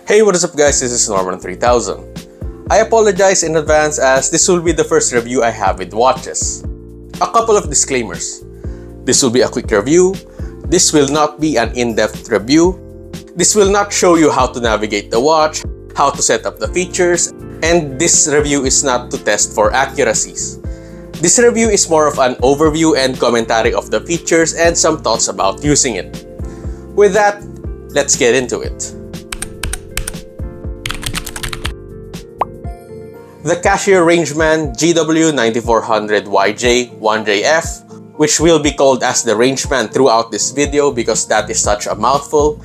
Hey, what is up guys, this is Norman 3000. I apologize in advance as this will be the first review I have with watches. A couple of disclaimers. This will be a quick review. This will not be an in-depth review. This will not show you how to navigate the watch, how to set up the features, and this review is not to test for accuracies. This review is more of an overview and commentary of the features and some thoughts about using it. With that, let's get into it. The Casio Rangeman GW9400YJ1JF, which will be called as the Rangeman throughout this video because that is such a mouthful,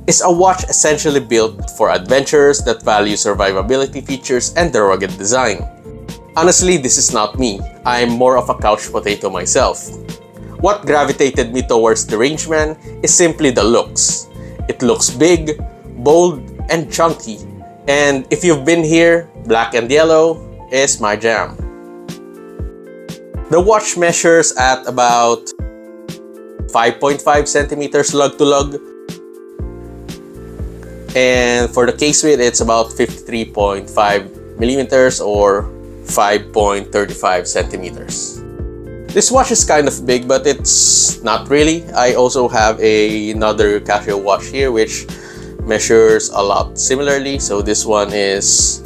is a watch essentially built for adventurers that value survivability features and the rugged design. Honestly, this is not me. I'm more of a couch potato myself. What gravitated me towards the Rangeman is simply the looks. It looks big, bold, and chunky. And if you've been here, black and yellow is my jam. The watch measures at about 5.5 centimeters lug to lug. And for the case width, it's about 53.5 millimeters or 5.35 centimeters. This watch is kind of big, but it's not really. I also have another Casio watch here which measures a lot similarly. So this one is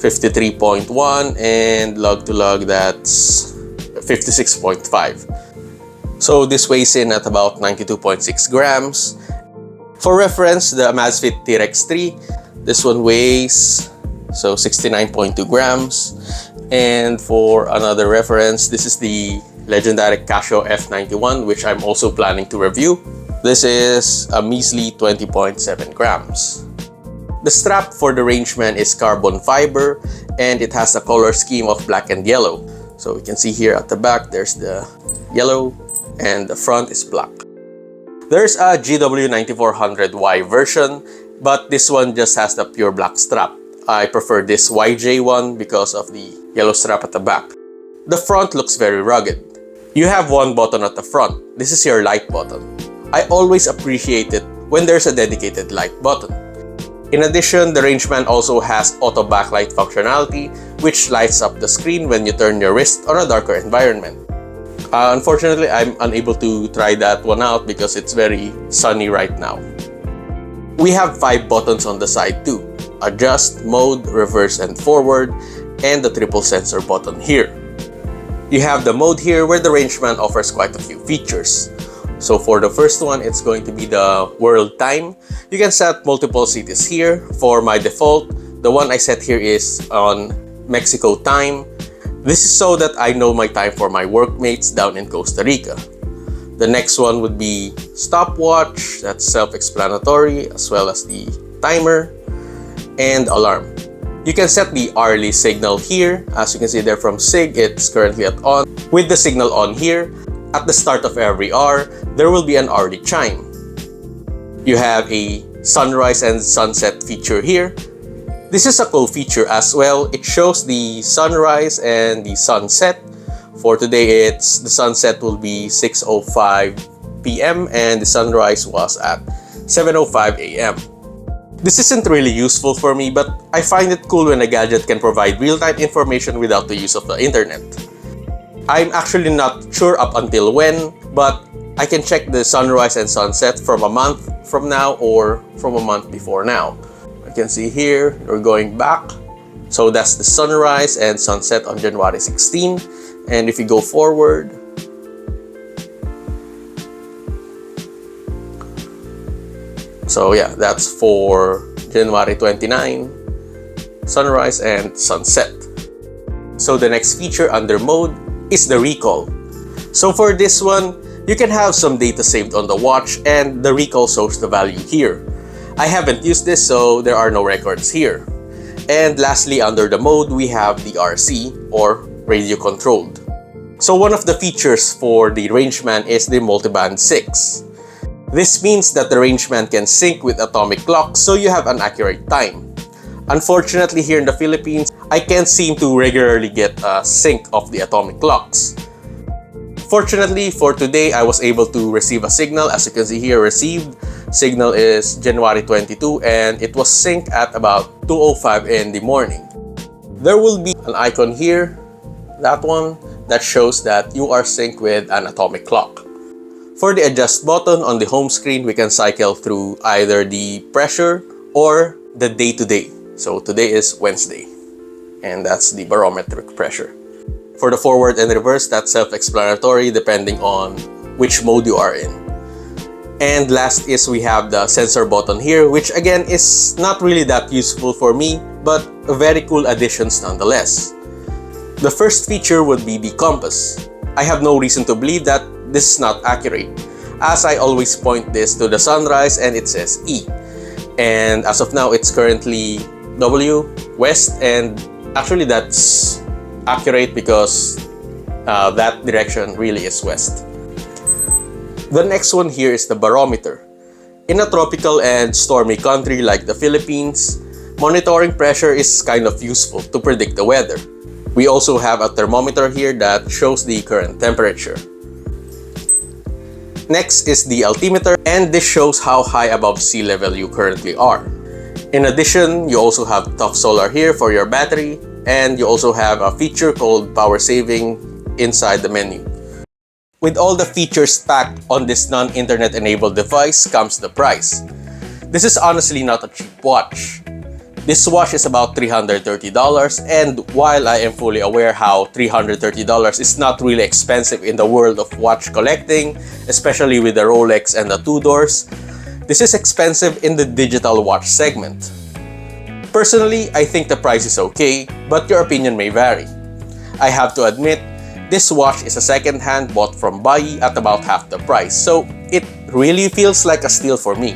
53.1 and lug to lug that's 56.5. So this weighs in at about 92.6 grams. For reference, the Amazfit T-Rex 3, this one weighs 69.2 grams. And for another reference, this is the legendary Casio F91, which I'm also planning to review. This is a measly 20.7 grams. The strap for the Rangeman is carbon fiber and it has a color scheme of black and yellow. So we can see here at the back, there's the yellow and the front is black. There's a GW9400Y version, but this one just has the pure black strap. I prefer this YJ one because of the yellow strap at the back. The front looks very rugged. You have one button at the front. This is your light button. I always appreciate it when there's a dedicated light button. In addition, the Rangeman also has auto backlight functionality, which lights up the screen when you turn your wrist on a darker environment. Unfortunately, I'm unable to try that one out because it's very sunny right now. We have 5 buttons on the side too: adjust, mode, reverse, and forward, and the triple sensor button here. You have the mode here where the Rangeman offers quite a few features. So for the first one, it's going to be the world time. You can set multiple cities here. For my default, the one I set here is on Mexico time. This is so that I know my time for my workmates down in Costa Rica. The next one would be stopwatch, that's self-explanatory, as well as the timer and alarm. You can set the hourly signal here. As you can see there from SIG, it's currently at on. With the signal on here, at the start of every hour, there will be an hourly chime. You have a sunrise and sunset feature here. This is a cool feature as well. It shows the sunrise and the sunset. For today, the sunset will be 6:05 p.m. and the sunrise was at 7:05 a.m. This isn't really useful for me, but I find it cool when a gadget can provide real-time information without the use of the internet. I'm actually not sure up until when, but I can check the sunrise and sunset from a month from now or from a month before now. You can see here, we're going back. So that's the sunrise and sunset on January 16. And if you go forward, so yeah, that's for January 29, sunrise and sunset. So the next feature under mode is the recall. So for this one, you can have some data saved on the watch and the recall shows the value here. I haven't used this, so there are no records here. And lastly, under the mode, we have the RC or radio controlled. So one of the features for the Rangeman is the multiband 6. This means that the Rangeman can sync with atomic clocks so you have an accurate time. Unfortunately, here in the Philippines, I can't seem to regularly get a sync of the atomic clocks. Fortunately, for today, I was able to receive a signal. As you can see here, received Signal is January 22 and it was synced at about 2:05 in the morning. There will be an icon here, that one, that shows that you are synced with an atomic clock. For the adjust button on the home screen, we can cycle through either the pressure or the day-to-day. So today is Wednesday, and that's the barometric pressure. For the forward and reverse, that's self-explanatory depending on which mode you are in. And last is we have the sensor button here, which again is not really that useful for me, but a very cool additions nonetheless. The first feature would be the compass. I have no reason to believe that this is not accurate, as I always point this to the sunrise and it says E. And as of now, it's currently W, west, and actually that's accurate because that direction really is west. The next one here is the barometer. In a tropical and stormy country like the Philippines, monitoring pressure is kind of useful to predict the weather. We also have a thermometer here that shows the current temperature. Next is the altimeter, and this shows how high above sea level you currently are. In addition, you also have Tough Solar here for your battery, and you also have a feature called power saving inside the menu. With all the features packed on this non-internet enabled device comes the price. This is honestly not a cheap watch. This watch is about $330, and while I am fully aware how $330 is not really expensive in the world of watch collecting, especially with the Rolex and the Tudors, this is expensive in the digital watch segment. Personally, I think the price is okay, but your opinion may vary. I have to admit, this watch is a second-hand bought from Bayi at about half the price, so it really feels like a steal for me.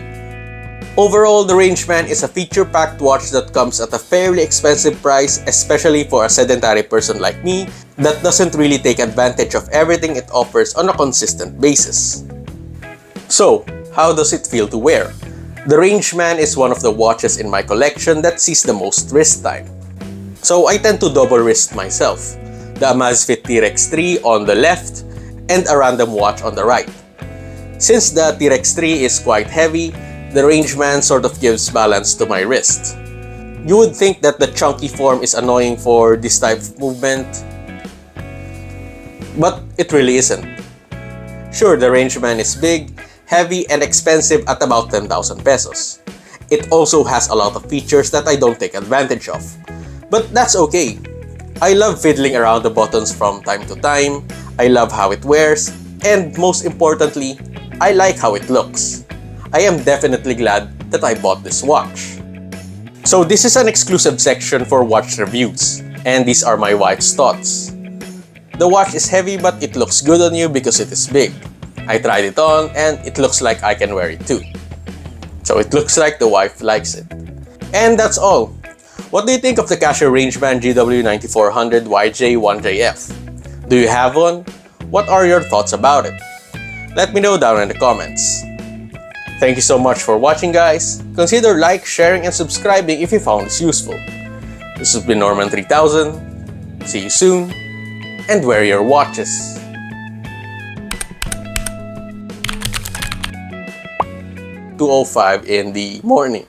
Overall, the Rangeman is a feature-packed watch that comes at a fairly expensive price, especially for a sedentary person like me that doesn't really take advantage of everything it offers on a consistent basis. So, how does it feel to wear? The Rangeman is one of the watches in my collection that sees the most wrist time. So I tend to double wrist myself. The Amazfit T-Rex 3 on the left and a random watch on the right. Since the T-Rex 3 is quite heavy, the Rangeman sort of gives balance to my wrist. You would think that the chunky form is annoying for this type of movement, but it really isn't. Sure, the Rangeman is big, heavy, and expensive at about 10,000 pesos. It also has a lot of features that I don't take advantage of. But that's okay. I love fiddling around the buttons from time to time, I love how it wears, and most importantly, I like how it looks. I am definitely glad that I bought this watch. So this is an exclusive section for watch reviews, and these are my wife's thoughts. The watch is heavy but it looks good on you because it is big. I tried it on and it looks like I can wear it too. So it looks like the wife likes it. And that's all. What do you think of the Casio Rangeman GW9400 YJ1JF? Do you have one? What are your thoughts about it? Let me know down in the comments. Thank you so much for watching, guys. Consider like, sharing, and subscribing if you found this useful. This has been Norman 3000. See you soon, and wear your watches. 2:05 in the morning.